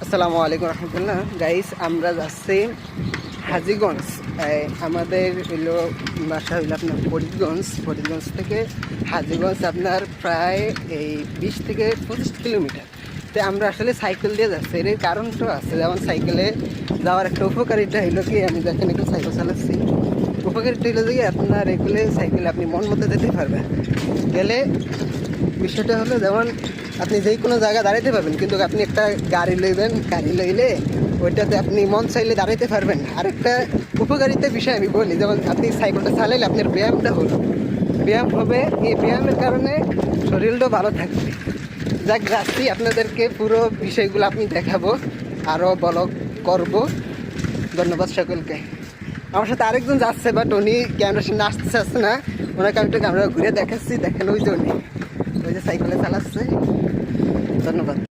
আসসালামু আলাইকুম রহমতুল্লাহ। গাইস, আমরা যাচ্ছি হাজীগঞ্জ। আমাদের হইলো বাসা হইলো আপনার ফরিদগঞ্জ থেকে হাজীগঞ্জ আপনার প্রায় এই 20 থেকে 25 কিলোমিটার। তো আমরা আসলে সাইকেল দিয়ে যাচ্ছি। এর কারণটা আছে, যেমন সাইকেলে যাওয়ার একটা উপকারিতা হইলো কি, আমি দেখেন একটু সাইকেল চালাচ্ছি, উপকারিতা হইলো যে আপনার এগুলো সাইকেলে আপনি মন মতো যেতে পারবেন। গেলে বিষয়টা হলো যেমন আপনি যে কোনো জায়গায় দাঁড়াইতে পারবেন, কিন্তু আপনি একটা গাড়ি লইবেন, গাড়ি লইলে ওইটাতে আপনি মন চাইলে দাঁড়াইতে পারবেন। আরেকটা উপকারিতার বিষয় আমি বলি, যেমন আপনি সাইকেলটা চালাইলে আপনার ব্যায়ামটা হলো, ব্যায়াম হবে, এই ব্যায়ামের কারণে শরীরটাও ভালো থাকবে। যাক, যাচ্ছি, আপনাদেরকে পুরো বিষয়গুলো আপনি দেখাবো, আরও ব্লগ করব। ধন্যবাদ সকলকে। আমার সাথে আরেকজন যাচ্ছে, বাট উনি ক্যামেরার সামনে আসতে চাচ্ছে না। ওনাকে আমি একটু ক্যামেরা ঘুরে দেখাচ্ছি, দেখেন ওই যে উনি ওই যে সাইকেলে চালাচ্ছে। ধন্যবাদ।